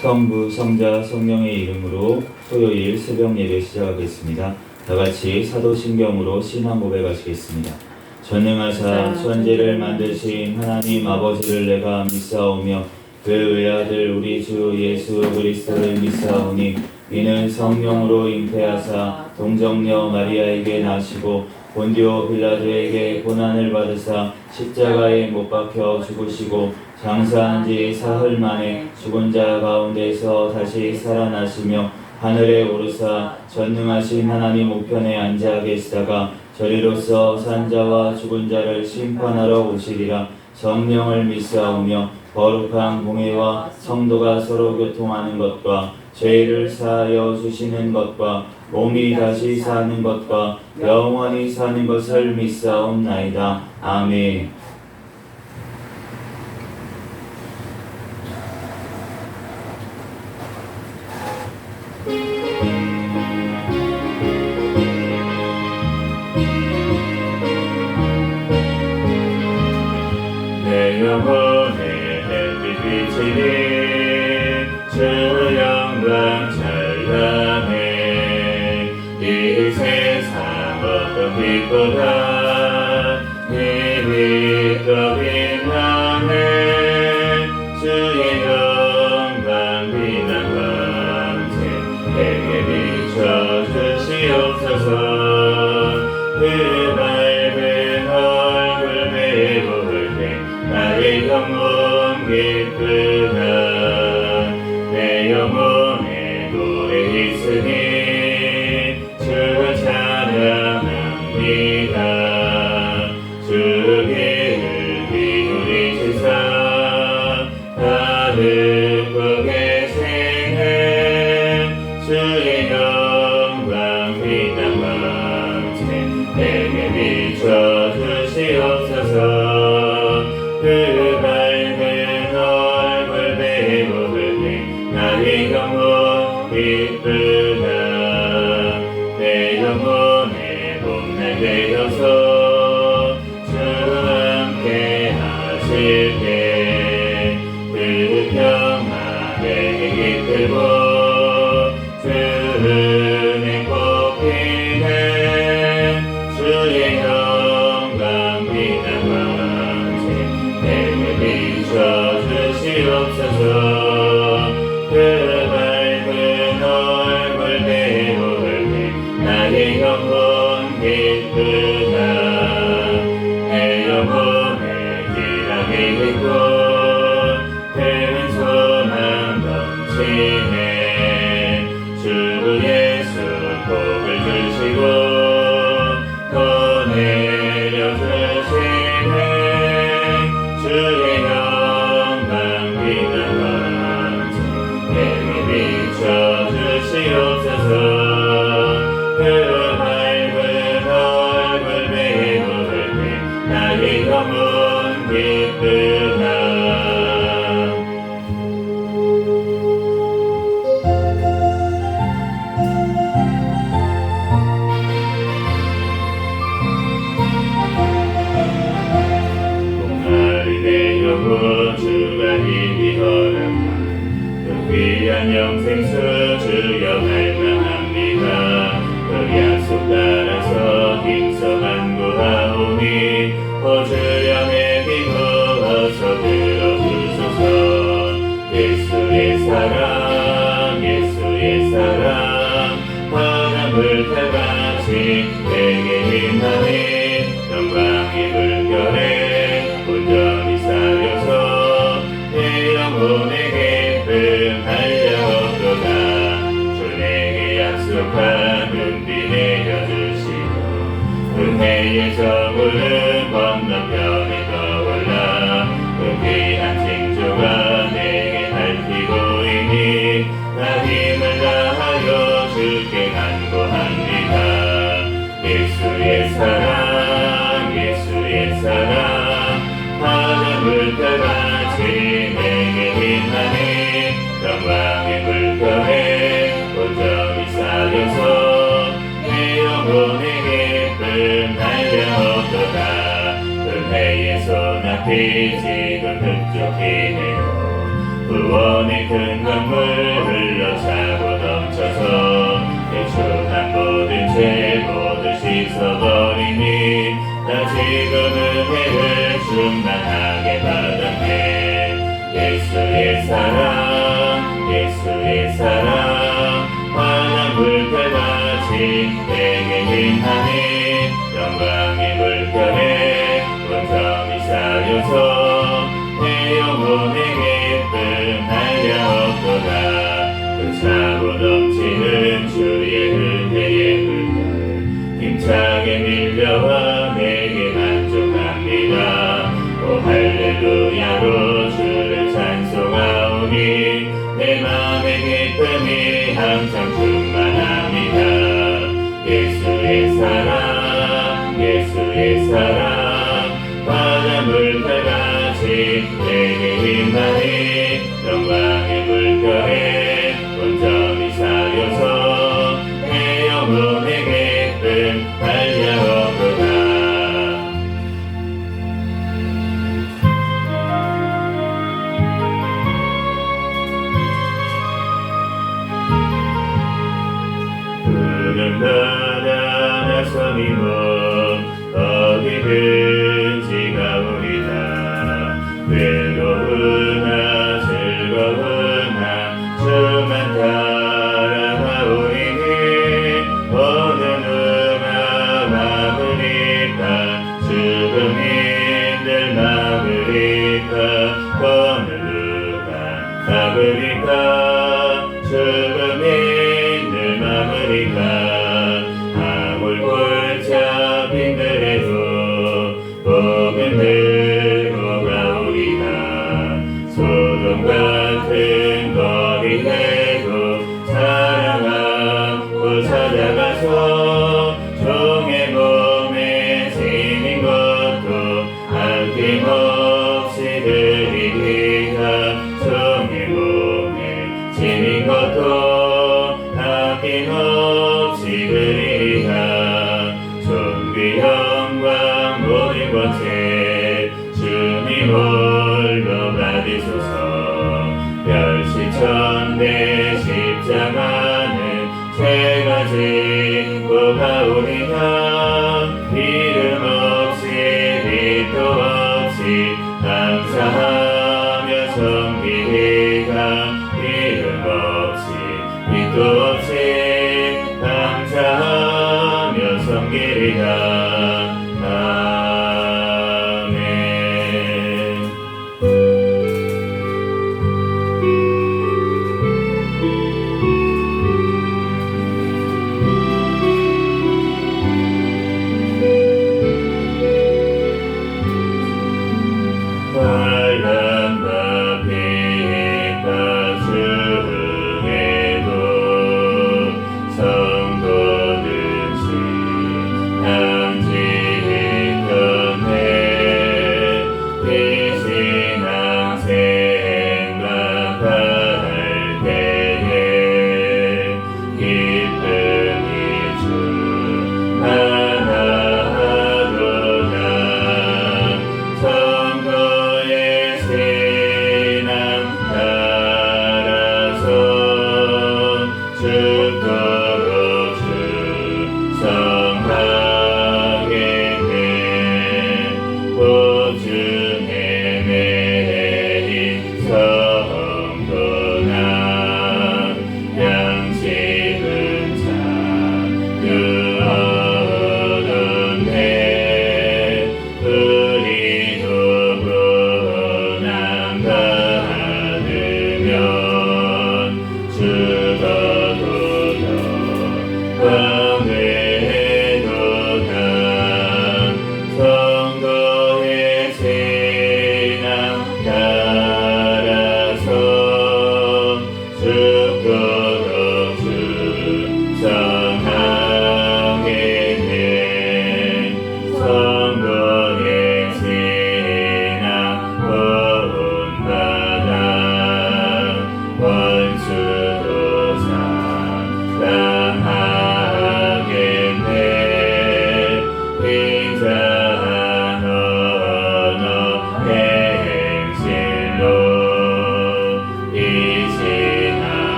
성부, 성자, 성령의 이름으로 토요일 새벽 예배 시작하겠습니다. 다같이 사도신경으로 신앙 고백하시겠습니다. 전능하사 천지를 만드신 하나님 아버지를 내가 믿사오며 그 외아들 우리 주 예수 그리스도를 믿사오니 이는 성령으로 잉태하사 동정녀 마리아에게 나시고 본디오 빌라도에게 고난을 받으사 십자가에 못 박혀 죽으시고 장사한 지 사흘 만에 죽은 자 가운데서 다시 살아나시며 하늘에 오르사 전능하신 하나님 우편에 앉아 계시다가 저리로서 산자와 죽은 자를 심판하러 오시리라. 성령을 믿사오며 거룩한 공회와 성도가 서로 교통하는 것과 죄를 사하여 주시는 것과 몸이 다시 사는 것과 영원히 사는 것을 믿사옵나이다. 아멘. 내 영혼의 햇빛 비치니 주 영광 찬란해. 이 세상 어떤 빛보다 이미 더 빛나네. 주의 영광 빛난 광채 내게 비춰주시옵소서. 그 밝은 얼굴 매고 나의 영혼 기쁘다. 내 영혼에 노래 있으니 주 찬양합니다. 주 귀를 기울이시사 다 듣고 계시네. 주의 영광 빛난 광채 내게 비춰주시옵소서. 그 밝은 얼굴 배고 흘린 나의 영혼 기쁘다. 내 영혼의 봄날 되어서 주 함께 하실게. 그 평화 내게 깃들고 주 은혜 꽃피네. 주의 영광 빛난 광채 내게 비춰주시옵소서. 그 밝은 얼굴 배고 흘린 나의 영혼 기쁘다. 내 영혼에 기락이 있고 큰 소망 넘치네. 주 예수 복을 주시고 또 내려주시네. 주의 영광 빛난 광채 내게 비춰주시옵소서. 그 밝은 얼굴 배고 흘린 나의 영혼 기쁘다. 내 영혼 주가 힘이 허락한 그 귀한 영생수 주여 갈망합니다. 그 약속 따라서 힘써 간구하오니 주령의 기도 어서 들어주소서. 예수의 사랑 예수의 사랑 바람을 타같이 내게 빛나니 영광의 물결에 온전히 쌓여서 내 영혼의 기쁨 달려오도다. 주 내게 약속한 은비 내려주시고 은혜의 저물은 건너편에 떠올라. 그 귀한 징조가 내게 밟히고 있니 나 힘을 다하여 주께 간구합니다. 예수의 사랑 예수의 사랑 바람을 타같이 내게 빛나니 영광의 물결에 온전히 쌓여서 내 영혼의 기쁨 달려오도다. 은혜의 소낙비 지금 흡족히 해요. 구원의 큰 강물 흘러차고 넘쳐서 대충한 모든 죄 모두 씻어버리니 나 지금 은혜를 충만하게 받았네. 예수의 사랑 예수의 사랑 환한 물결같이 내게 임하니 영광의 물결에 온전히 쌓여서 내 영혼의 기쁨 날려없도다. 그 차고 넘치는 주의 은혜의 물결 힘차게 밀려와 내게 만족합니다. 오 할렐루야로 주를 찬송하오니 내 맘의 기쁨이 항상 충만합니다. 예수의 사랑 예수의 사랑 바닷물 별같이 내게 임하니 영광의 물결에 온전히 쌓여서 내 영혼의 기쁨 달려오도다. 푸른 바다 나섬이 먼 어디든지 가오리다. 외로우나 즐거우나 주만 따라가오리니 어느 누가 막으리까 죽음 힘들 막으리까 어느 누가 막으리까 죽음 힘들 막으리까. 아물골짜기들에도 복음 들고 가오리다. 소돔 같은 거리에도 사랑하고 찾아가서 종의 몸에 지닌 것도 아낌없이 드리리라. 종의 몸에 지닌 것도 아낌없이 드리리라. 존귀 영광 모든 것에 주님 홀로 받으소서. 멸시천대 십자가는 제가 짓고 가오리다. 이름 없이 빛도 없이 감사하며 섬기리라. 이름 없이 빛도 없이 감사하며 섬기리라. 아멘.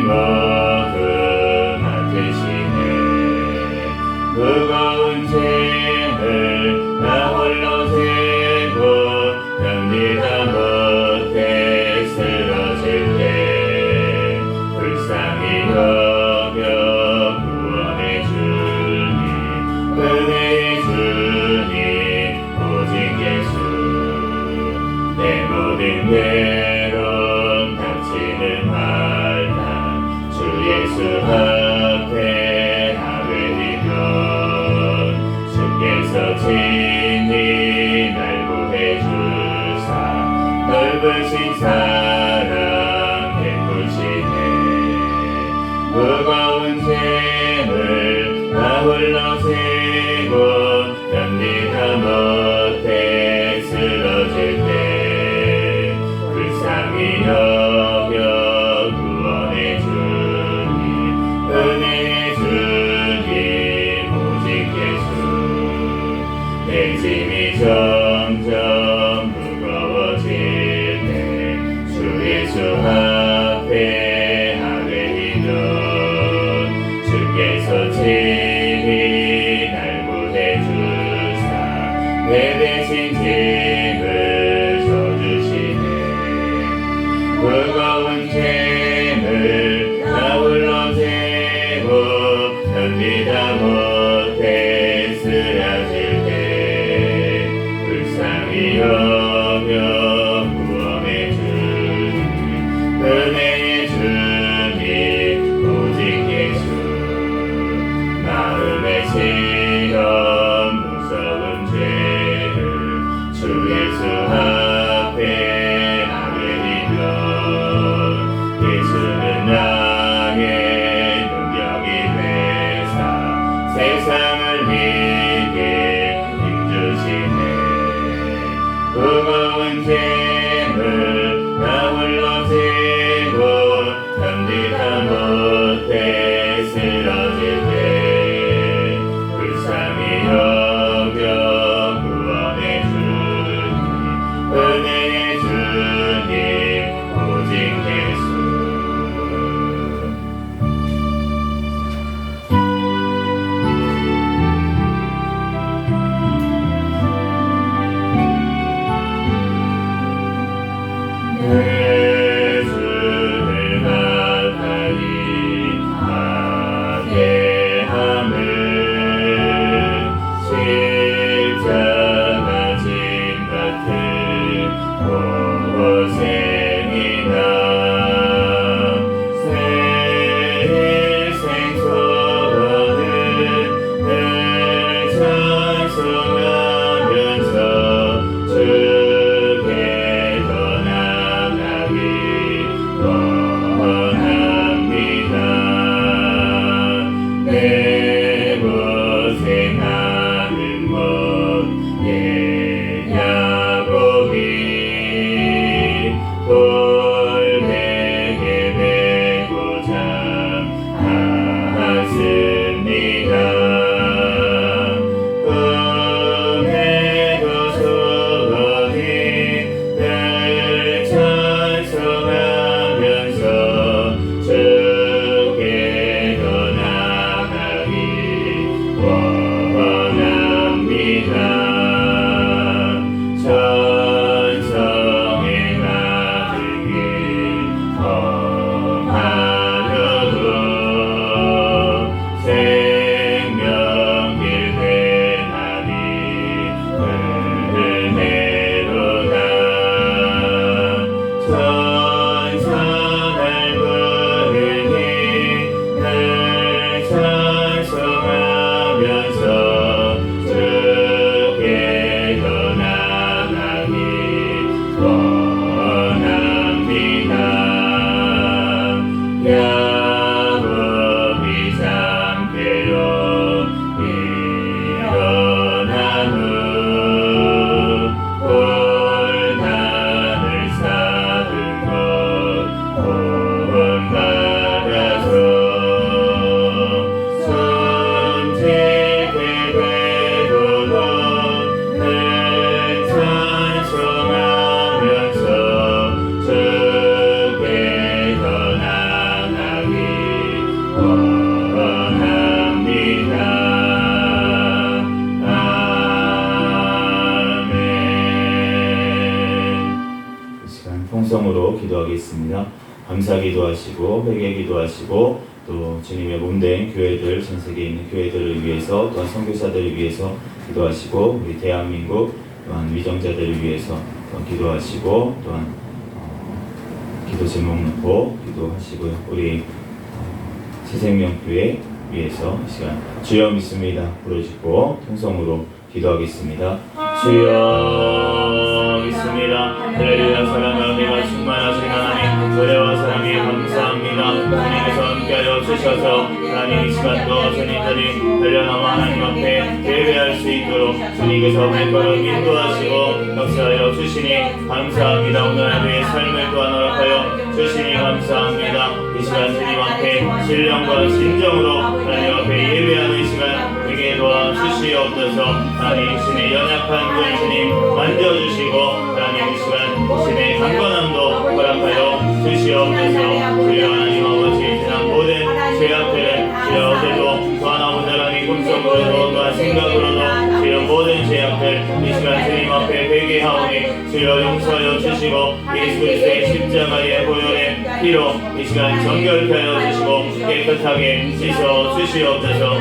모두 맡으시네. 무거운 짐을 나 홀로 지고 견디다 못해 쓰러질 때 불쌍히 여겨 구원해 주니 은혜의 주님 오직 예수. 내 모든 괴로움 닥치는 환난 주 예수 앞에 아뢰리면 주께서 친히 날 구해 주사 넓으신 사랑 베푸시네. 무거운 짐을 나 홀로 지고 견디다 못해 쓰러질 때 불쌍히 여겨 구원해 주니 은혜의 주님 오직 예수. 내 짐이 점점 무거워질 때 주 예수 앞에 아뢰리면 주께서 친히 날 구해 주사 내 대신 짐을 져주시네. 무거운 짐을 나 홀로 지고 견디다 못해 쓰러질 때 불쌍히 여겨 구원해 주니 은혜의 주님 오직 예수. 마음의 시험 무서운 죄를 주 예수 앞에 아뢰리면 예수는 나의 능력이 되사 세상을 이기게 힘주시네. 무거운 짐을 나 홀로 지고 견디다 못해 쓰러질 때 불쌍히 여겨 구원해 주니 은혜의 주님 오직 예수. 기도하겠습니다. 감사 기도하시고 회개 기도하시고 또 주님의 몸된 교회들, 전 세계에 있는 교회들을 위해서 또한 선교사들을 위해서 기도하시고 우리 대한민국 또한 위정자들을 위해서 또한 기도하시고 또한 기도 제목 놓고 기도하시고요. 우리 새생명교회 위해서 이 시간 주여 믿습니다 부르짖고 통성으로 기도하겠습니다. 주여 믿습니다. 할렐루야. 사랑과 은혜가 충만하신 하나님, 은혜와 사랑에 감사합니다. 주님께서 함께하여 주셔서 하나님 이 시간도 주님들이 달려나와 하나님 앞에 예배할 수 있도록 주님께서 발걸음 인도하시고 역사하여 주시니 감사합니다. 오늘 하루의 삶을 또한 허락하여 주시니 감사합니다. 이 시간 주님 앞에 신령과 진정으로 하나님 앞에 예배하는 시간 되게 도와주시옵소서. 하나님 신의 연약한 분 주님 만져주시고 하나님 이 시간 신의 강건함도 허락하여 주시옵소서. 주여 하나님 아버지 지난 모든 죄악들은 주여 어제도 또한 아버지 하나님 꿈속으로도 또한 생각으로도 주여 모든 죄악들 이 시간 주님 앞에 회개하오니 주여 용서하여 주시고 예수 그리스도의 십자가의 보혈의 피로 이 시간 정결케 하여 주시고 깨끗하게 씻어 주시옵소서.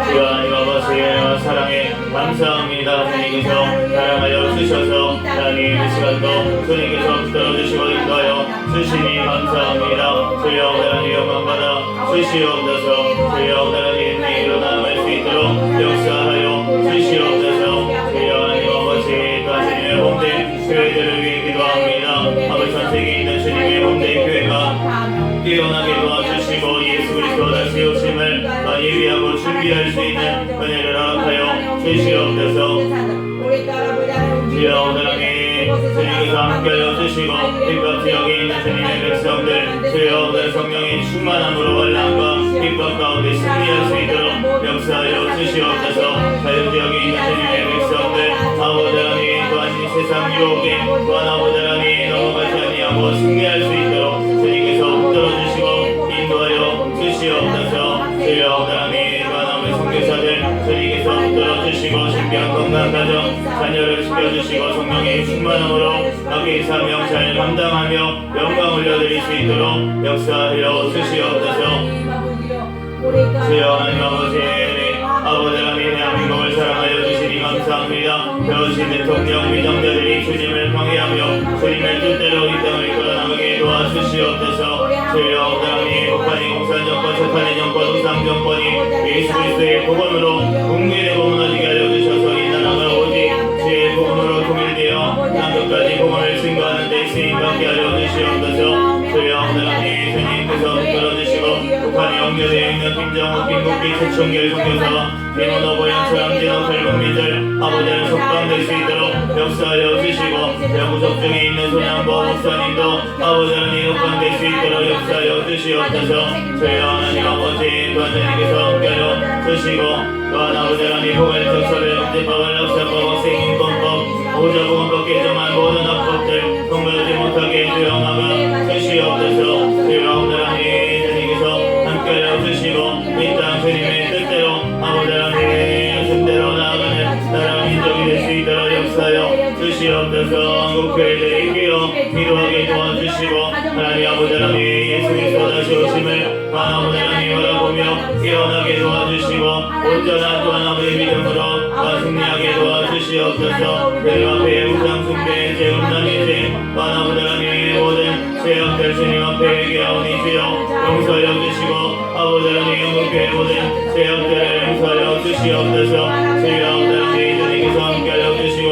주여 하나님 아버지의 사랑에 감사합니다. 주님께서 사랑하여 주셔서 하나님 이 시간도 주님께서 붙들어주시고 인도하여 주시니 감사합니다. 주여 하나님 영광받아 주시옵소서. 주여 하나님 일어나갈 수 있도록 역사하여 주시옵소서. 주여 하나님 아버지 또한 주님의 몸된 교회들을 위해 기도합니다. 아버지 전 세계에 있는 주님의 몸된 교회가 깨어나게 도와주시고 예수 그리스도 다시 오심을 예비하고 준비할 수 있는 은혜를 허락하여 주시옵소서. 주여 하나님 주님께서 함께하여 주시고 핍박 지역에 있는 주님의 백성들 주여 오늘 성령의 충만함으로 환난과 핍박 가운데 승리할 수 있도록 역사하여 주시옵소서. 자연지역에 있는 주님의 백성들 아버지 하나님 또한 이 세상 유혹에 또한 아버지 하나님 넘어가지 아니하고 승리할 수 있도록 주님께서 붙들어주시고 인도하여 주시옵소서. 주여 하나님 하나님의 선교사들 주님께서 붙들어주시고 신비한 건강 가정 자녀를 지켜주시고 성령의 충만함으로 악의 사명 잘 감당하며 영광 올려드릴 수 있도록 역사하여 주시옵소서. 주여 하나님 아버지 하나님 대한민국을 사랑하여 주시니 감사합니다. 배우신 대통령 위정자들이 주님을 경외하며 주님의 뜻대로 이 땅을 끌어나가게 도와주시옵소서. 주여 하나님 북한의 공산정권 사탄의 정권 우상정권이 예수 그리스도의 복음으로 국민의 무너지게 하여 주셔서 이 나라가 오직 주의 복음으로 통일되어 땅끝까지 복음을 증거하는 데 쓰임받게 하여 주시옵소서. 주여 하나님 주님께서 붙들어주시고 북한에 연결되어 있는 김정우 김국기 최충길 선교사와 김원호 보양처럼 진호 결국민들 아버지를 석방될 수 있도록 역사하여 주시고 대구석 중에 있는 손양보 목사님도 아버지 하나님 석방될 수 있도록 역사하여 주시옵소서. 주여 하나님 아버지 또한 주님께서 함께하여 주시고 또한 아버지 하나님 복음의 적설을 문제법을 역사법 생인권법 오자복음법 개정한 모든 합법들 통과하지 못하게 주여 막아 주시옵소서. 주여 하나님 주님께서 함께하여 주시고 이 땅 주님의 뜻대로 아버지 하나님의 뜻대로 나아가는 나라 민족이 될 수 있도록 역사하여 주시옵소서. 한국교회들이 깨어 기도하게 도와주시고 하나님 아버지 하나님 예수 그리스도 다시 오심을 아버지 하나님 바라보며 깨어나게 도와주시고 온전한 또한 아버지 믿음으로 승리하게 도와주시옵소서. 내 앞에 우상 숭배 죄음란의 죄 아버지 하나님 모든 죄악들 주님 앞에 회개하오니 주여 용서하여 주시고 아버지 하나님 영국교회 모든 죄악들을 용서하여 주시옵소서. 주여 하나님 주님께서 함께하여 주시고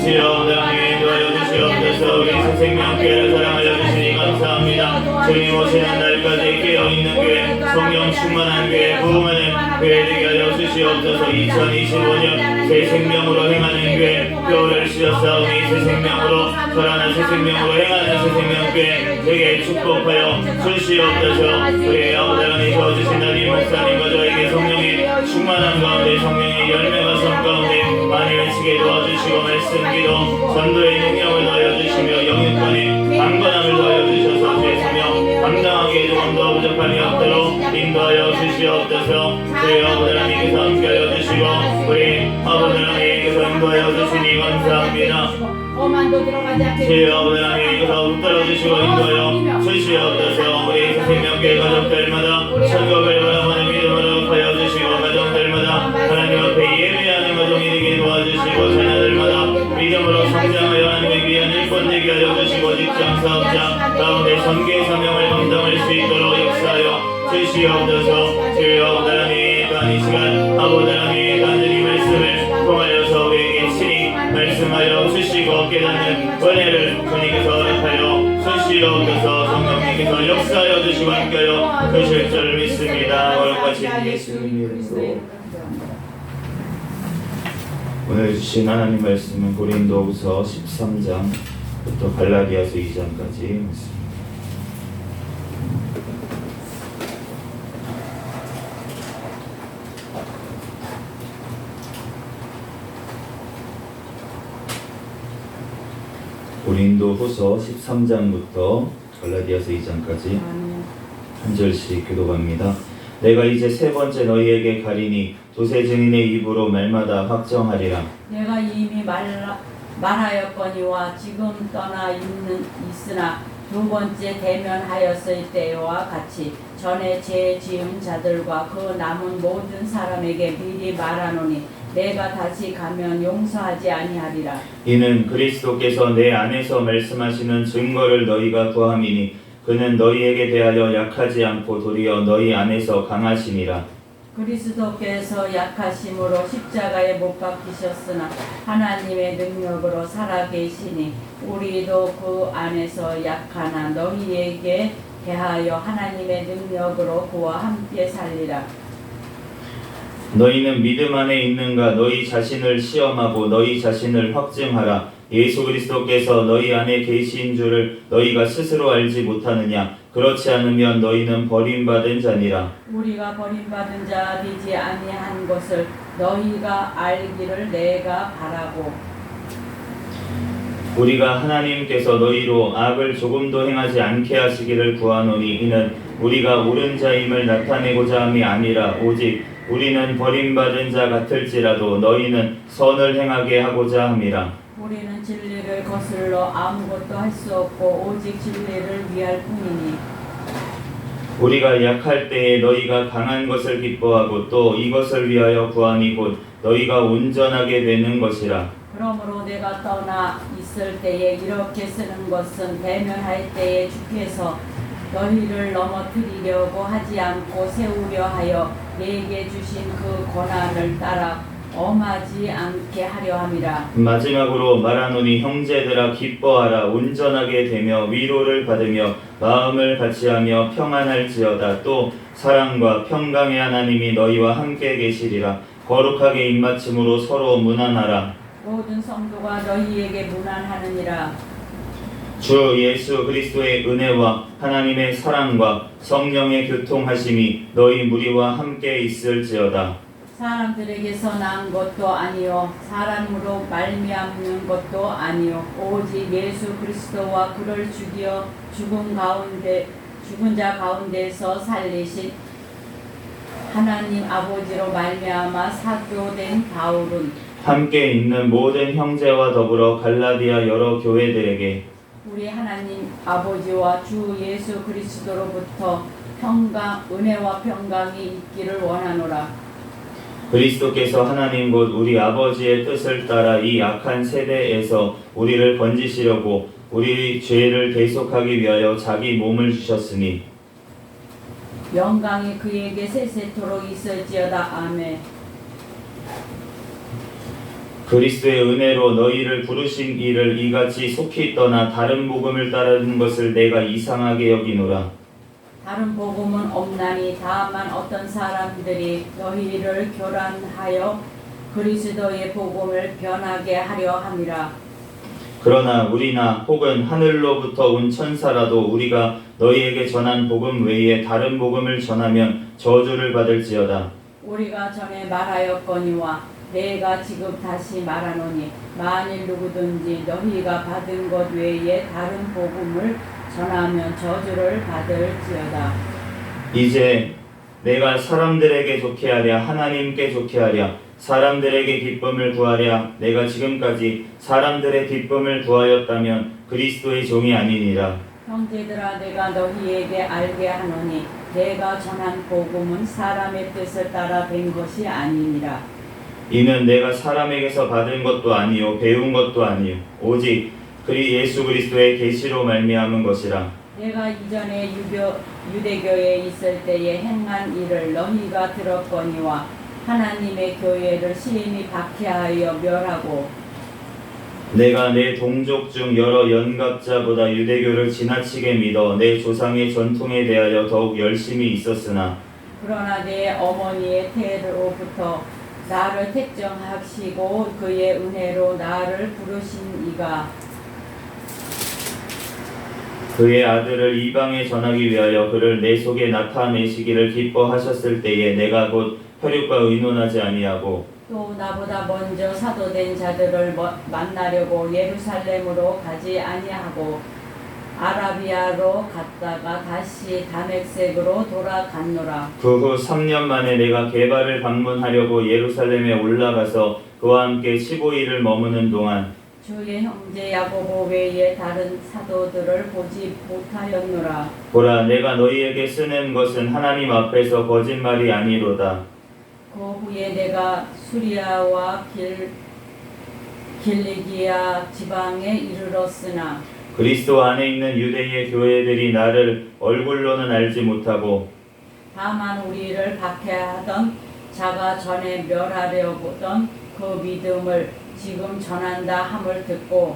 주여 하나님 도와여 주시옵소서. 우리 새생명교회를 사랑하여 주시니 감사합니다. 주님 오시는 날까지 깨어있는 교회 성령 충만한 교회 부흥하는 교회 되게 하여 주시옵소서. 2025년 새 생명으로 행하는 교회 표를 씌었사오니 새 생명으로 살아난 새 생명으로 행하는 새 생명교회 되게 축복하여 주시옵소서. 우리 아버지 하나님 도와주신 나님 목사님과 저에게 성령의 충만한 가운데 성령의 열매가 선 가운데 많이 외치게 도와주시고 말씀 기도 전도의 능력을 더하여 주시며 영육간의 강건함을 더하여 주셔서 제 사명 감당하기에 조금도 부족함이 없도록 인도하여 주시옵소서. 주여 아버지 하나님께서 함께하여 주시고 우리 아버지 하나님께서 인도하여 주시니 감사합니다. 거만도 들어가지 않게 주여 하나님께서 붙들어주시고 인도하여 주시옵소서. 우리 생명교회 가족들마다 천국을 바라보는 믿음으로 하여 주시고 가정들마다 하나님 앞에 예배하는 가정이 되게 도와주시고 자녀들마다 믿음으로 성장하여 하나님의 귀한 일꾼 되게 하여 주시고 직장 사업자 가운데 선교의 사명을 감당할 수 있도록 역사하여 주시옵소서. 주여 하나님 또한 이 시간 아버지 하나님 단순히 말씀을 통하여서 우리에게 친히 말씀하여 주시고 깨닫는 은혜를 주님께서 허락하여 주시옵소서. 성령님께서 역사하여 주시고 함께하여 주실 줄 믿습니다. 거룩하신 예수님 이름으로. 오늘 주신 하나님 말씀은 고린도후서 13장부터 갈라디아서 2장까지 있습니다. 고린도후서 13장부터 갈라디아서 2장까지 한 절씩 교독합니다. 내가 이제 세 번째 너희에게 가리니 두세 증인의 입으로 말마다 확정하리라. 내가 이미 말하였거니와 지금 떠나 있으나 두 번째 대면하였을 때와 같이 전에 죄 지은 자들과 그 남은 모든 사람에게 미리 말하노니 내가 다시 가면 용서하지 아니하리라. 이는 그리스도께서 내 안에서 말씀하시는 증거를 너희가 구함이니 그는 너희에게 대하여 약하지 않고 도리어 너희 안에서 강하시니라. 그리스도께서 약하심으로 십자가에 못 박히셨으나 하나님의 능력으로 살아계시니 우리도 그 안에서 약하나 너희에게 대하여 하나님의 능력으로 그와 함께 살리라. 너희는 믿음 안에 있는가? 너희 자신을 시험하고 너희 자신을 확증하라. 예수 그리스도께서 너희 안에 계신 줄을 너희가 스스로 알지 못하느냐? 그렇지 않으면 너희는 버림받은 자니라. 우리가 버림받은 자 되지 아니한 것을 너희가 알기를 내가 바라고 우리가 하나님께서 너희로 악을 조금도 행하지 않게 하시기를 구하노니 이는 우리가 옳은 자임을 나타내고자 함이 아니라 오직 우리는 버림받은 자 같을지라도 너희는 선을 행하게 하고자 함이라. 우리는 진리를 거슬러 아무것도 할 수 없고 오직 진리를 위할 뿐이니 우리가 약할 때에 너희가 강한 것을 기뻐하고 또 이것을 위하여 구하니 곧 너희가 온전하게 되는 것이라. 그러므로 내가 떠나 있을 때에 이렇게 쓰는 것은 대면할 때에 주께서 너희를 넘어뜨리려고 하지 않고 세우려 하여 내게 주신 그 권한을 따라 엄하지 않게 하려 함이라. 마지막으로 말하노니 형제들아 기뻐하라. 온전하게 되며 위로를 받으며 마음을 같이하며 평안할지어다. 또 사랑과 평강의 하나님이 너희와 함께 계시리라. 거룩하게 입맞춤으로 서로 문안하라. 모든 성도가 너희에게 문안하느니라. 주 예수 그리스도의 은혜와 하나님의 사랑과 성령의 교통하심이 너희 무리와 함께 있을지어다. 사람들에게서 난 것도 아니요 사람으로 말미암는 것도 아니요 오직 예수 그리스도와 그를 죽여 죽은 자 가운데서 살리신 하나님 아버지로 말미암아 사도된 바울은 함께 있는 모든 형제와 더불어 갈라디아 여러 교회들에게 우리 하나님 아버지와 주 예수 그리스도로부터 은혜와 평강이 있기를 원하노라. 그리스도께서 하나님 곧 우리 아버지의 뜻을 따라 이 악한 세대에서 우리를 건지시려고 우리 죄를 대속하기 위하여 자기 몸을 주셨으니 영광이 그에게 세세토록 있을지어다. 아멘. 그리스도의 은혜로 너희를 부르신 이를 이같이 속히 떠나 다른 복음을 따르는 것을 내가 이상하게 여기노라. 다른 복음은 없나니 다만 어떤 사람들이 너희를 교란하여 그리스도의 복음을 변하게 하려 함이라. 그러나 우리나 혹은 하늘로부터 온 천사라도 우리가 너희에게 전한 복음 외에 다른 복음을 전하면 저주를 받을지어다. 우리가 전에 말하였거니와 내가 지금 다시 말하노니 만일 누구든지 너희가 받은 것 외에 다른 복음을 전하면 저주를 받을지어다. 이제 내가 사람들에게 좋게 하랴 하나님께 좋게 하랴 사람들에게 기쁨을 구하랴 내가 지금까지 사람들의 기쁨을 구하였다면 그리스도의 종이 아니니라. 형제들아 내가 너희에게 알게 하노니 내가 전한 복음은 사람의 뜻을 따라 된 것이 아니니라. 이는 내가 사람에게서 받은 것도 아니요 배운 것도 아니요 오직 예수 그리스도의 계시로 말미암은 것이라. 내가 이전에 유대교에 있을 때에 행한 일을 너희가 들었거니와 하나님의 교회를 심히 박해하여 멸하고 내가 내 동족 중 여러 연갑자보다 유대교를 지나치게 믿어 내 조상의 전통에 대하여 더욱 열심히 있었으나 그러나 내 어머니의 태로부터 나를 택정하시고 그의 은혜로 나를 부르신 이가 그의 아들을 이방에 전하기 위하여 그를 내 속에 나타내시기를 기뻐하셨을 때에 내가 곧 혈육과 의논하지 아니하고 또 나보다 먼저 사도된 자들을 만나려고 예루살렘으로 가지 아니하고 아라비아로 갔다가 다시 다메섹으로 돌아갔노라. 그 후 3년 만에 내가 게바를 방문하려고 예루살렘에 올라가서 그와 함께 15일을 머무는 동안 주의 형제 야고보 외에 다른 사도들을 보지 못하였노라. 보라 내가 너희에게 쓰는 것은 하나님 앞에서 거짓말이 아니로다. 그 후에 내가 수리아와 길리기아 지방에 이르렀으나 그리스도 안에 있는 유대의 교회들이 나를 얼굴로는 알지 못하고 다만 우리를 박해하던 자가 전에 멸하려 보던 그 믿음을 지금 전한다 함을 듣고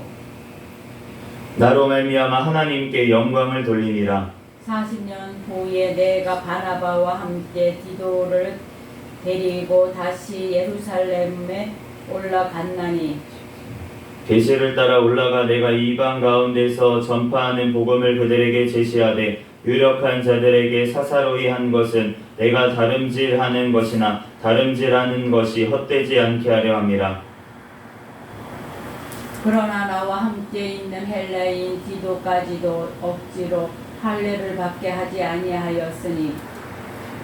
나로 말미암아 하나님께 영광을 돌리니라. 40년 후에 내가 바나바와 함께 디도를 데리고 다시 예루살렘에 올라갔나니 계시를 따라 올라가 내가 이방 가운데서 전파하는 복음을 그들에게 제시하되 유력한 자들에게 사사로이 한 것은 내가 다름질하는 것이나 다름질하는 것이 헛되지 않게 하려 함이라. 그러나 나와 함께 있는 헬라인 디도까지도 억지로 할례를 받게 하지 아니하였으니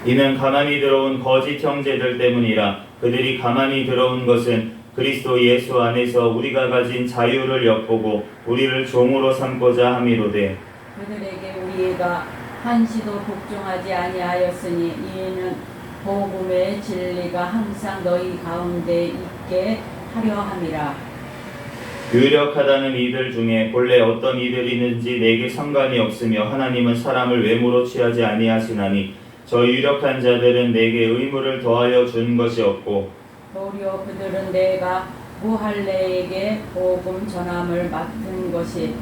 이는 가만히 들어온 거짓 형제들 때문이라. 그들이 가만히 들어온 것은 그리스도 예수 안에서 우리가 가진 자유를 엿보고 우리를 종으로 삼고자 함이로되 그들에게 우리가 한시도 복종하지 아니하였으니 이는 복음의 진리가 항상 너희 가운데 있게 하려 함이라. 유력하다는 이들 중에 본래 어떤 이들이 있는지 내게 상관이 없으며 하나님은 사람을 외모로 취하지 아니하시나니 저 유력한 자들은 내게 의무를 더하여 준 것이 없고 도리어 그들은 내가 무할례에게 복음 전함을 맡은 것이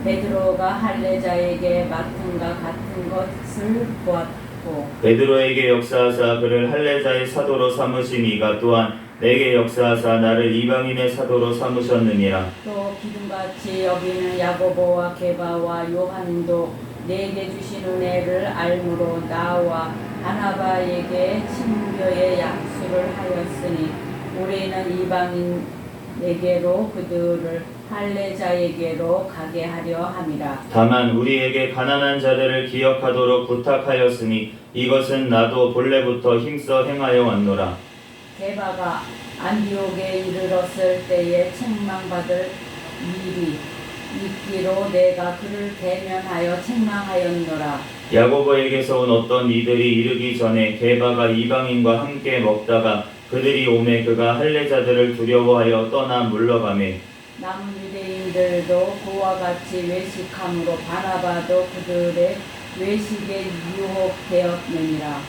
베드로가 할례자에게 맡은가 같은 것을 보았고 베드로에게 역사하사 그를 할례자의 사도로 삼으신 이가 또한 내게 역사하사 나를 이방인의 사도로 삼으셨느니라. 또 기둥같이 여기는 야고보와 게바와 요한도 내게 주신 은혜를 알므로 나와 바나바에게 친교의 약속을 하였으니 우리는 이방인에게로 그들을 할례자에게로 가게 하려 함이라. 다만 우리에게 가난한 자들을 기억하도록 부탁하였으니 이것은 나도 본래부터 힘써 행하여 왔노라. 게바가 안디옥에 이르렀을 때에 책망받을 일이 있기로 내가 그를 대면하여 책망하였노라. 야고보에게서 온 어떤 이들이 이르기 전에 게바가 이방인과 함께 먹다가 그들이 오매 그가 할례자들을 두려워하여 떠나 물러가매 남은 유대인들도 그와 같이 외식함으로 바나바도 그들의 외식에 유혹되었느니라.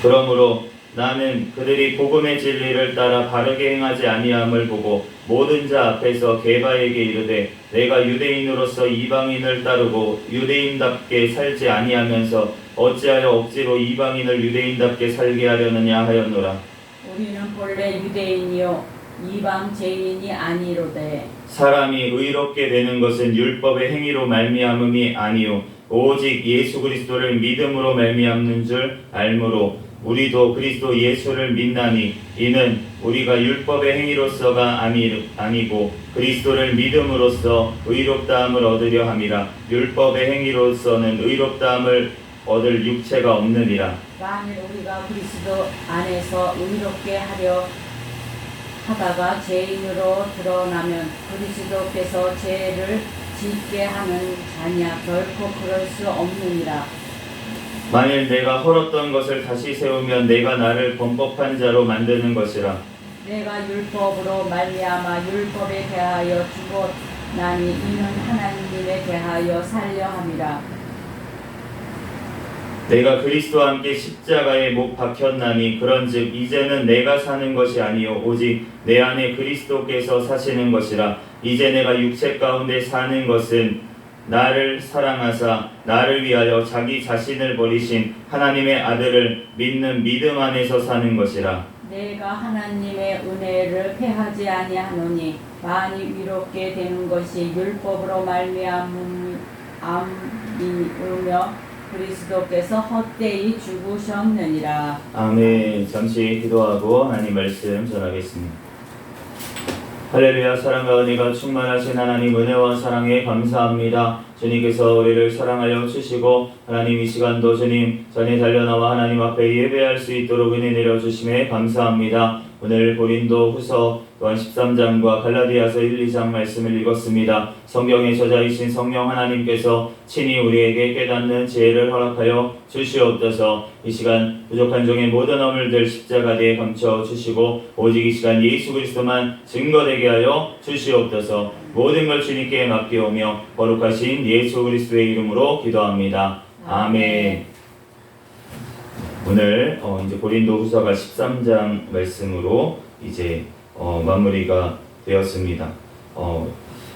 그러므로 나는 그들이 복음의 진리를 따라 바르게 행하지 아니함을 보고 모든 자 앞에서 게바에게 이르되 내가 유대인으로서 이방인을 따르고 유대인답게 살지 아니하면서 어찌하여 억지로 이방인을 유대인답게 살게 하려느냐 하였노라. 우리는 본래 유대인이요 이방 죄인이 아니로되 사람이 의롭게 되는 것은 율법의 행위로 말미암음이 아니요 오직 예수 그리스도를 믿음으로 말미암는 줄 알므로 우리도 그리스도 예수를 믿나니 이는 우리가 율법의 행위로서가 아니고 그리스도를 믿음으로써 의롭다함을 얻으려 함이라. 율법의 행위로서는 의롭다함을 얻을 육체가 없느니라. 만일 우리가 그리스도 안에서 의롭게 하려 하다가 죄인으로 드러나면 그리스도께서 죄를 짓게 하는 자냐 결코 그럴 수 없느니라. 만일 내가 헐었던 것을 다시 세우면 내가 나를 범법한 자로 만드는 것이라. 내가 율법으로 말미암아 율법에 대하여 죽었나니 이는 하나님에 대하여 살려 함이라. 내가 그리스도와 함께 십자가에 못 박혔나니 그런즉 이제는 내가 사는 것이 아니요 오직 내 안에 그리스도께서 사시는 것이라. 이제 내가 육체 가운데 사는 것은 나를 사랑하사 나를 위하여 자기 자신을 버리신 하나님의 아들을 믿는 믿음 안에서 사는 것이라. 내가 하나님의 은혜를 패하지 아니하노니 많이 위롭게 되는 것이 율법으로 말미암으며 그리스도께서 헛되이 죽으셨느니라. 아멘. 잠시 기도하고 하나님 말씀 전하겠습니다. 할렐루야. 사랑과 은혜가 충만하신 하나님 은혜와 사랑에 감사합니다. 주님께서 우리를 사랑하여 주시고 하나님 이 시간도 주님 전에 달려나와 하나님 앞에 예배할 수 있도록 은혜 내려주심에 감사합니다. 오늘 고린도 후서 또한 13장과 갈라디아서 1, 2장 말씀을 읽었습니다. 성경의 저자이신 성령 하나님께서 친히 우리에게 깨닫는 지혜를 허락하여 주시옵소서. 이 시간 부족한 종의 모든 허물들 십자가에 감춰 주시고 오직 이 시간 예수 그리스도만 증거되게 하여 주시옵소서. 모든 걸 주님께 맡기오며 거룩하신 예수 그리스도의 이름으로 기도합니다. 아멘. 오늘 이제 고린도 후서가 13장 말씀으로 이제 마무리가 되었습니다.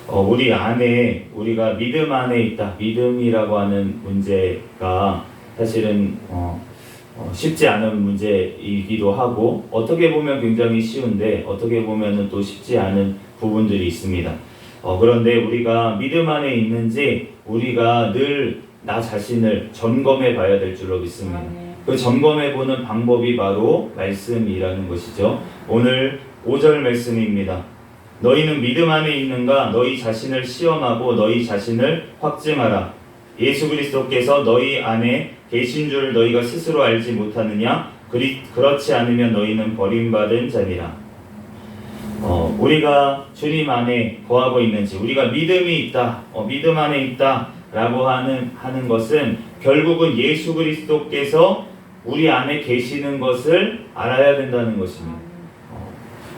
우리 안에 우리가 믿음 안에 있다. 믿음이라고 하는 문제가 사실은 쉽지 않은 문제이기도 하고 어떻게 보면 굉장히 쉬운데 어떻게 보면은 또 쉽지 않은 부분들이 있습니다. 그런데 우리가 믿음 안에 있는지 우리가 늘 나 자신을 점검해 봐야 될 줄로 믿습니다. 그 점검해 보는 방법이 바로 말씀이라는 것이죠. 오늘 5절 말씀입니다. 너희는 믿음 안에 있는가? 너희 자신을 시험하고 너희 자신을 확증하라. 예수 그리스도께서 너희 안에 계신 줄 너희가 스스로 알지 못하느냐? 그렇지 않으면 너희는 버림받은 자니라. 우리가 주님 안에 거하고 있는지 우리가 믿음이 있다, 믿음 안에 있다 라고 하는 것은 결국은 예수 그리스도께서 우리 안에 계시는 것을 알아야 된다는 것입니다.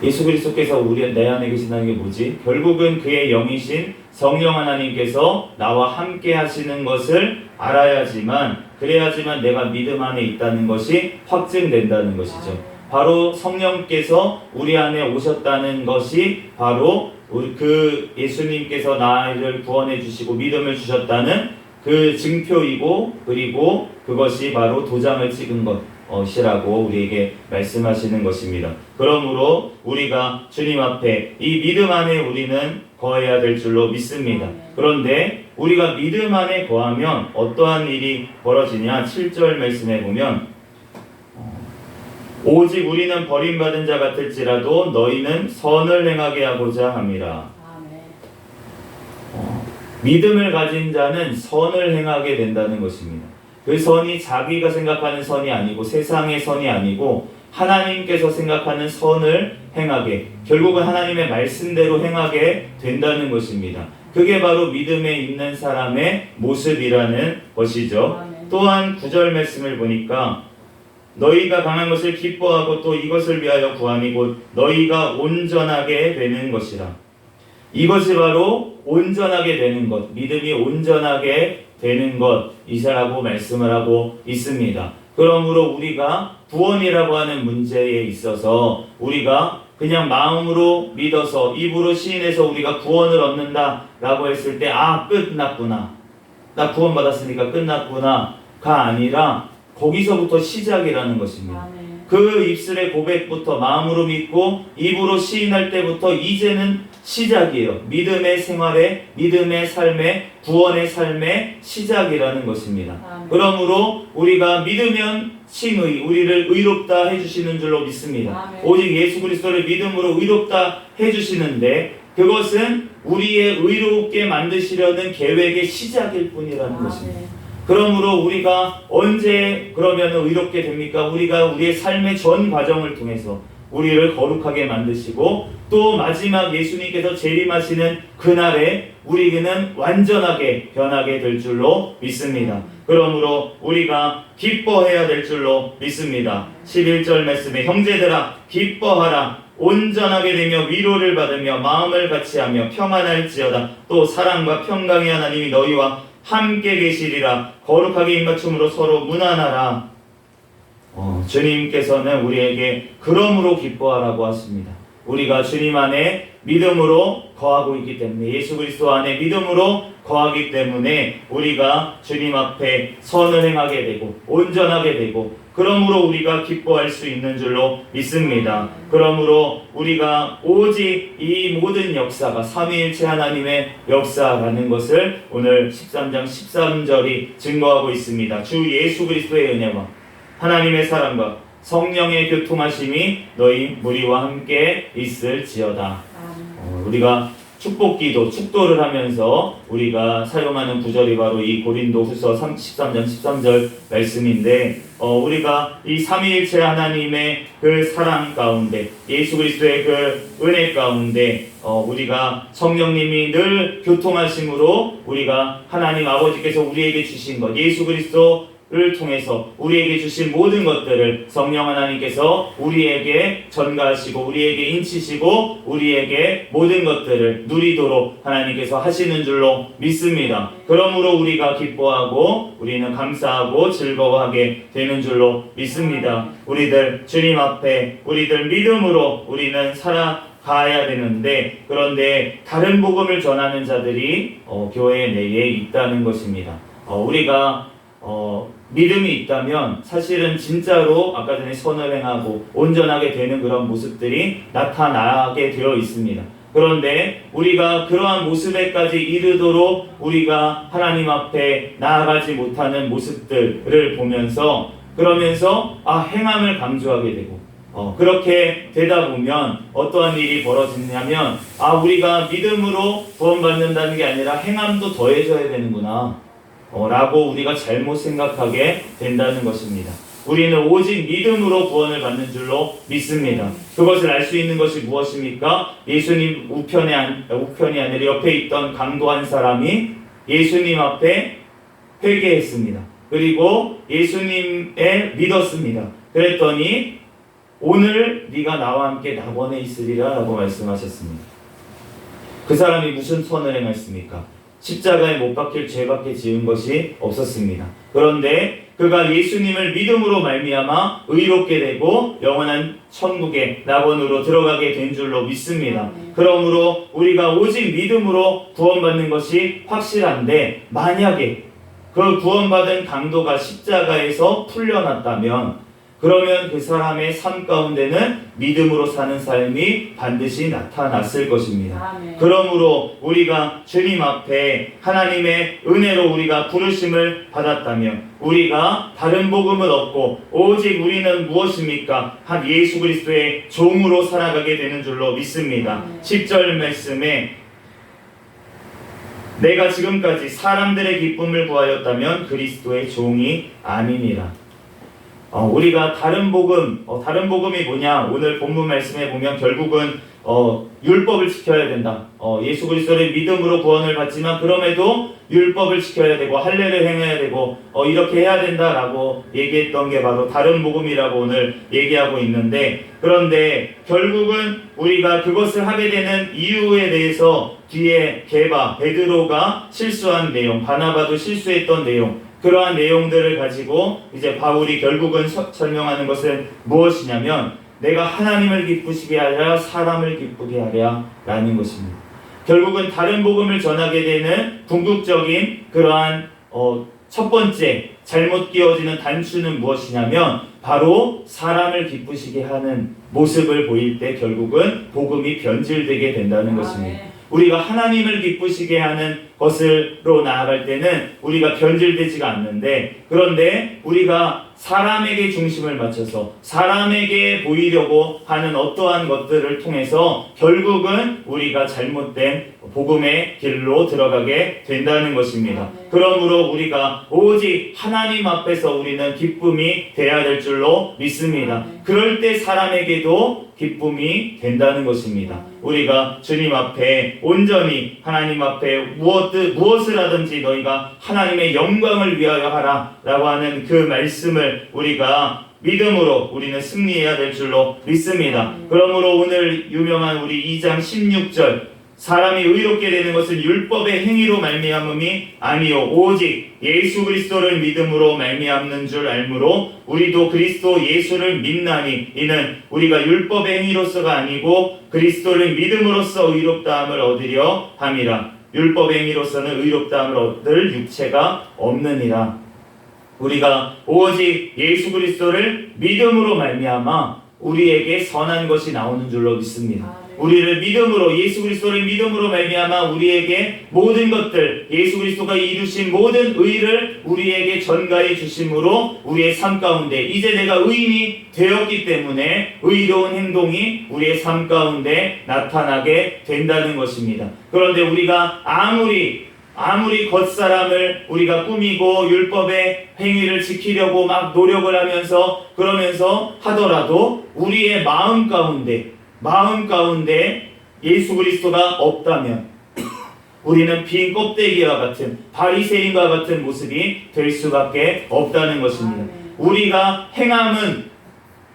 예수 그리스도께서 내 안에 계신다는 게 뭐지? 결국은 그의 영이신 성령 하나님께서 나와 함께 하시는 것을 알아야지만 그래야지만 내가 믿음 안에 있다는 것이 확증된다는 것이죠. 바로 성령께서 우리 안에 오셨다는 것이 바로 그 예수님께서 나를 구원해 주시고 믿음을 주셨다는 그 증표이고 그리고 그것이 바로 도장을 찍은 것이라고 우리에게 말씀하시는 것입니다. 그러므로 우리가 주님 앞에 이 믿음 안에 우리는 거해야 될 줄로 믿습니다. 그런데 우리가 믿음 안에 거하면 어떠한 일이 벌어지냐? 7절 말씀에 보면 오직 우리는 버림받은 자 같을지라도 너희는 선을 행하게 하고자 함이라. 믿음을 가진 자는 선을 행하게 된다는 것입니다. 그 선이 자기가 생각하는 선이 아니고 세상의 선이 아니고 하나님께서 생각하는 선을 행하게, 결국은 하나님의 말씀대로 행하게 된다는 것입니다. 그게 바로 믿음에 있는 사람의 모습이라는 것이죠. 또한 9절 말씀을 보니까 너희가 강한 것을 기뻐하고 또 이것을 위하여 구하니 곧 너희가 온전하게 되는 것이라. 이것이 바로 온전하게 되는 것, 믿음이 온전하게 되는 것이라고 말씀을 하고 있습니다. 그러므로 우리가 구원이라고 하는 문제에 있어서 우리가 그냥 마음으로 믿어서 입으로 시인해서 우리가 구원을 얻는다라고 했을 때 끝났구나, 나 구원받았으니까 끝났구나가 아니라 거기서부터 시작이라는 것입니다. 그 입술의 고백부터 마음으로 믿고 입으로 시인할 때부터 이제는 시작이에요. 믿음의 생활의, 믿음의 삶의, 구원의 삶의 시작이라는 것입니다. 그러므로 우리가 믿으면 칭의, 우리를 의롭다 해주시는 줄로 믿습니다. 오직 예수 그리스도를 믿음으로 의롭다 해주시는데 그것은 우리의 의롭게 만드시려는 계획의 시작일 뿐이라는 것입니다. 그러므로 우리가 언제 그러면 의롭게 됩니까? 우리가 우리의 삶의 전 과정을 통해서 우리를 거룩하게 만드시고 또 마지막 예수님께서 재림하시는 그날에 우리는 완전하게 변하게 될 줄로 믿습니다. 그러므로 우리가 기뻐해야 될 줄로 믿습니다. 11절 말씀에 형제들아 기뻐하라 온전하게 되며 위로를 받으며 마음을 같이하며 평안할지어다. 또 사랑과 평강의 하나님이 너희와 함께 계시리라. 거룩하게 입맞춤으로 서로 문안하라. 주님께서는 우리에게 그러므로 기뻐하라고 하십니다. 우리가 주님 안에 믿음으로 거하고 있기 때문에, 예수 그리스도 안에 믿음으로 거하기 때문에 우리가 주님 앞에 선을 행하게 되고 온전하게 되고, 그러므로 우리가 기뻐할 수 있는 줄로 믿습니다. 그러므로 우리가 오직 이 모든 역사가 삼위일체 하나님의 역사라는 것을 오늘 13장 13절이 증거하고 있습니다. 주 예수 그리스도의 은혜와 하나님의 사랑과 성령의 교통하심이 너희 무리와 함께 있을지어다. 우리가 축복기도, 축도를 하면서 우리가 사용하는 구절이 바로 이 고린도후서 13장 13절 말씀인데, 우리가 이 삼위일체 하나님의 그 사랑 가운데, 예수 그리스도의 그 은혜 가운데 우리가 성령님이 늘 교통하심으로 우리가 하나님 아버지께서 우리에게 주신 것, 예수 그리스도 를 통해서 우리에게 주신 모든 것들을 성령 하나님께서 우리에게 전가하시고 우리에게 인치시고 우리에게 모든 것들을 누리도록 하나님께서 하시는 줄로 믿습니다. 그러므로 우리가 기뻐하고 우리는 감사하고 즐거워하게 되는 줄로 믿습니다. 우리들 주님 앞에 우리들 믿음으로 우리는 살아가야 되는데, 그런데 다른 복음을 전하는 자들이 교회 내에 있다는 것입니다. 우리가 믿음이 있다면 사실은 진짜로 아까 전에 선을 행하고 온전하게 되는 그런 모습들이 나타나게 되어 있습니다. 그런데 우리가 그러한 모습에까지 이르도록 우리가 하나님 앞에 나아가지 못하는 모습들을 보면서, 그러면서 행함을 강조하게 되고, 그렇게 되다 보면 어떠한 일이 벌어지냐면 우리가 믿음으로 구원받는다는 게 아니라 행함도 더해져야 되는구나 라고 우리가 잘못 생각하게 된다는 것입니다. 우리는 오직 믿음으로 구원을 받는 줄로 믿습니다. 그것을 알 수 있는 것이 무엇입니까? 예수님 우편이 아니라 옆에 있던 강도 한 사람이 예수님 앞에 회개했습니다. 그리고 예수님에 믿었습니다. 그랬더니 오늘 네가 나와 함께 낙원에 있으리라 라고 말씀하셨습니다. 그 사람이 무슨 선을 행했습니까? 십자가에 못 박힐 죄밖에 지은 것이 없었습니다. 그런데 그가 예수님을 믿음으로 말미암아 의롭게 되고 영원한 천국의 낙원으로 들어가게 된 줄로 믿습니다. 그러므로 우리가 오직 믿음으로 구원받는 것이 확실한데, 만약에 그 구원받은 강도가 십자가에서 풀려났다면 그러면 그 사람의 삶 가운데는 믿음으로 사는 삶이 반드시 나타났을 것입니다. 아멘. 그러므로 우리가 주님 앞에 하나님의 은혜로 우리가 부르심을 받았다면 우리가 다른 복음을 얻고 오직 우리는 무엇입니까? 한 예수 그리스도의 종으로 살아가게 되는 줄로 믿습니다. 10절 말씀에 내가 지금까지 사람들의 기쁨을 구하였다면 그리스도의 종이 아니니라. 우리가 다른 복음이 뭐냐? 오늘 본문 말씀에 보면 결국은 율법을 지켜야 된다. 예수 그리스도를 믿음으로 구원을 받지만 그럼에도 율법을 지켜야 되고 할례를 행해야 되고 이렇게 해야 된다라고 얘기했던 게 바로 다른 복음이라고 오늘 얘기하고 있는데, 그런데 결국은 우리가 그것을 하게 되는 이유에 대해서 뒤에 베드로가 실수한 내용, 바나바도 실수했던 내용, 그러한 내용들을 가지고 이제 바울이 결국은 설명하는 것은 무엇이냐면 내가 하나님을 기쁘시게 하랴 사람을 기쁘게 하랴 라는 것입니다. 결국은 다른 복음을 전하게 되는 궁극적인 그러한 첫 번째 잘못 끼워지는 단추는 무엇이냐면 바로 사람을 기쁘시게 하는 모습을 보일 때 결국은 복음이 변질되게 된다는 것입니다. 우리가 하나님을 기쁘시게 하는 것으로 나아갈 때는 우리가 변질되지가 않는데, 그런데 우리가 사람에게 중심을 맞춰서 사람에게 보이려고 하는 어떠한 것들을 통해서 결국은 우리가 잘못된 복음의 길로 들어가게 된다는 것입니다. 그러므로 우리가 오직 하나님 앞에서 우리는 기쁨이 돼야 될 줄로 믿습니다. 그럴 때 사람에게도 기쁨이 된다는 것입니다. 우리가 주님 앞에 온전히 하나님 앞에 무엇을 하든지 너희가 하나님의 영광을 위하여 하라 라고 하는 그 말씀을 우리가 믿음으로 우리는 승리해야 될 줄로 믿습니다. 그러므로 오늘 유명한 우리 2장 16절 사람이 의롭게 되는 것은 율법의 행위로 말미암음이 아니요 오직 예수 그리스도를 믿음으로 말미암는 줄 알므로 우리도 그리스도 예수를 믿나니 이는 우리가 율법의 행위로서가 아니고 그리스도를 믿음으로써 의롭다함을 얻으려 함이라. 율법의 행위로서는 의롭다함을 얻을 육체가 없느니라. 우리가 오직 예수 그리스도를 믿음으로 말미암아 우리에게 선한 것이 나오는 줄로 믿습니다. 우리를 믿음으로 예수 그리스도를 믿음으로 말미암아 우리에게 모든 것들 예수 그리스도가 이루신 모든 의를 우리에게 전가해 주심으로 우리의 삶 가운데 이제 내가 의인이 되었기 때문에 의로운 행동이 우리의 삶 가운데 나타나게 된다는 것입니다. 그런데 우리가 아무리 겉사람을 우리가 꾸미고 율법의 행위를 지키려고 막 노력을 하면서 그러면서 하더라도 우리의 마음 가운데 예수 그리스도가 없다면 우리는 빈 껍데기와 같은 바리새인과 같은 모습이 될 수밖에 없다는 것입니다. 우리가 행함은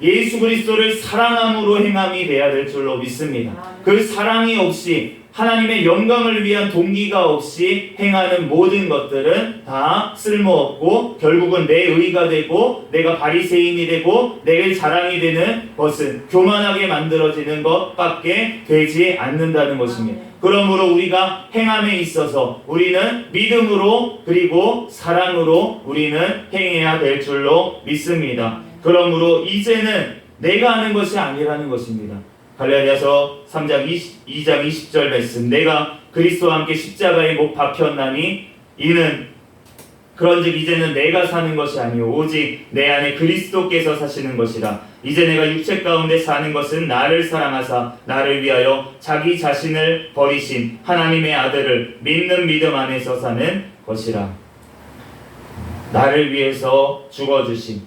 예수 그리스도를 사랑함으로 행함이 돼야 될 줄로 믿습니다. 그 사랑이 없이 하나님의 영광을 위한 동기가 없이 행하는 모든 것들은 다 쓸모없고 결국은 내 의가 되고 내가 바리새인이 되고 내 자랑이 되는 것은 교만하게 만들어지는 것밖에 되지 않는다는 것입니다. 그러므로 우리가 행함에 있어서 우리는 믿음으로 그리고 사랑으로 우리는 행해야 될 줄로 믿습니다. 그러므로 이제는 내가 하는 것이 아니라는 것입니다. 갈라디아서 2장 20절 말씀 내가 그리스도와 함께 십자가에 못 박혔나니 이는 그런즉 이제는 내가 사는 것이 아니요 오직 내 안에 그리스도께서 사시는 것이라. 이제 내가 육체 가운데 사는 것은 나를 사랑하사 나를 위하여 자기 자신을 버리신 하나님의 아들을 믿는 믿음 안에서 사는 것이라. 나를 위해서 죽어주신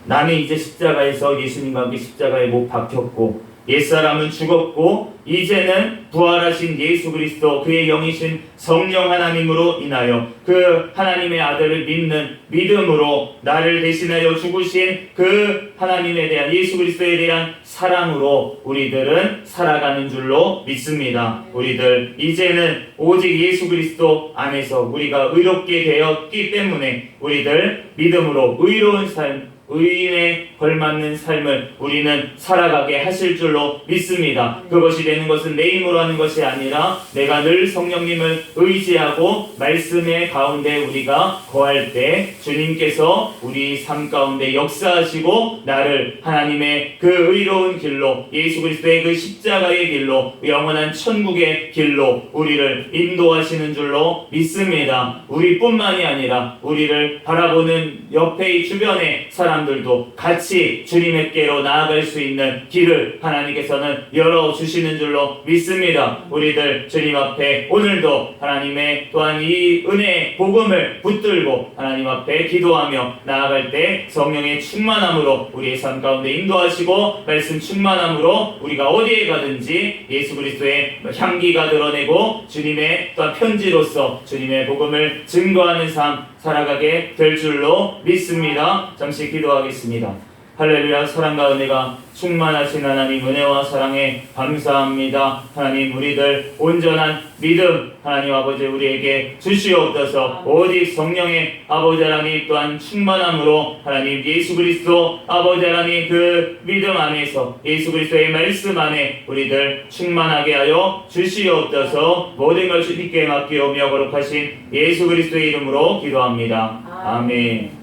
나는 이제 십자가에서 예수님과 함께 십자가에 못 박혔고 옛사람은 죽었고 이제는 부활하신 예수 그리스도 그의 영이신 성령 하나님으로 인하여 그 하나님의 아들을 믿는 믿음으로 나를 대신하여 죽으신 그 하나님에 대한 예수 그리스도에 대한 사랑으로 우리들은 살아가는 줄로 믿습니다. 우리들 이제는 오직 예수 그리스도 안에서 우리가 의롭게 되었기 때문에 우리들 믿음으로 의로운 삶 의인에 걸맞는 삶을 우리는 살아가게 하실 줄로 믿습니다. 그것이 되는 것은 내 힘으로 하는 것이 아니라 내가 늘 성령님을 의지하고 말씀의 가운데 우리가 거할 때 주님께서 우리 삶 가운데 역사하시고 나를 하나님의 그 의로운 길로 예수 그리스도의 그 십자가의 길로 영원한 천국의 길로 우리를 인도하시는 줄로 믿습니다. 우리뿐만이 아니라 우리를 바라보는 옆에 주변의 사람들도 같이 주님께로 나아갈 수 있는 길을 하나님께서는 열어주시는 줄로 믿습니다. 우리들 주님 앞에 오늘도 하나님의 또한 이 은혜의 복음을 붙들고 하나님 앞에 기도하며 나아갈 때 성령의 충만함으로 우리의 삶 가운데 인도하시고 말씀 충만함으로 우리가 어디에 가든지 예수 그리스도의 향기가 드러내고 주님의 또한 편지로서 주님의 복음을 증거하는 삶 살아가게 될 줄로 믿습니다. 잠시 기도하겠습니다. 할렐루야. 사랑과 은혜가 충만하신 하나님 은혜와 사랑에 감사합니다. 하나님 우리들 온전한 믿음 하나님 아버지 우리에게 주시옵소서. 오직 성령의 아버지 하나님 또한 충만함으로 하나님 예수 그리스도 아버지 하나님 그 믿음 안에서 예수 그리스도의 말씀 안에 우리들 충만하게 하여 주시옵소서. 모든 걸 주님께 맡기오며 거룩하신 예수 그리스도의 이름으로 기도합니다. 아멘.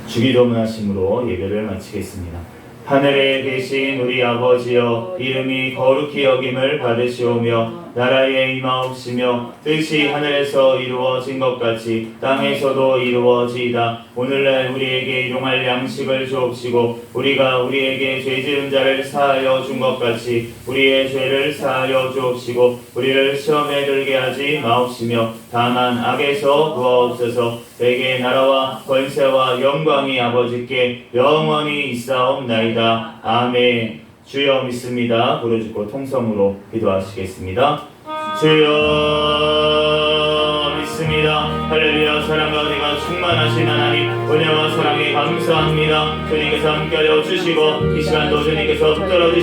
주기도문 하심으로 예배를 마치겠습니다. 하늘에 계신 우리 아버지여 이름이 거룩히 여김을 받으시오며 나라에 임하옵시며 뜻이 하늘에서 이루어진 것 같이 땅에서도 이루어지이다. 오늘날 우리에게 일용할 양식을 주옵시고 우리가 우리에게 죄 지은 자를 사하여 준 것 같이 우리의 죄를 사하여 주옵시고 우리를 시험에 들게 하지 마옵시며 다만 악에서 구하옵소서. 내게 나라와 권세와 영광이 아버지께 영원히 있사옵나이다. 아멘. 주여 믿습니다. 부르짖고 통성으로 기도하시겠습니다. 주여 믿습니다. 할렐루야. 사랑과 은혜가 충만하신 하나님, 은혜와 사랑에 감사합니다. 주님께서 함께하여 주시고 이 시간도 주님께서 붙들어 주시고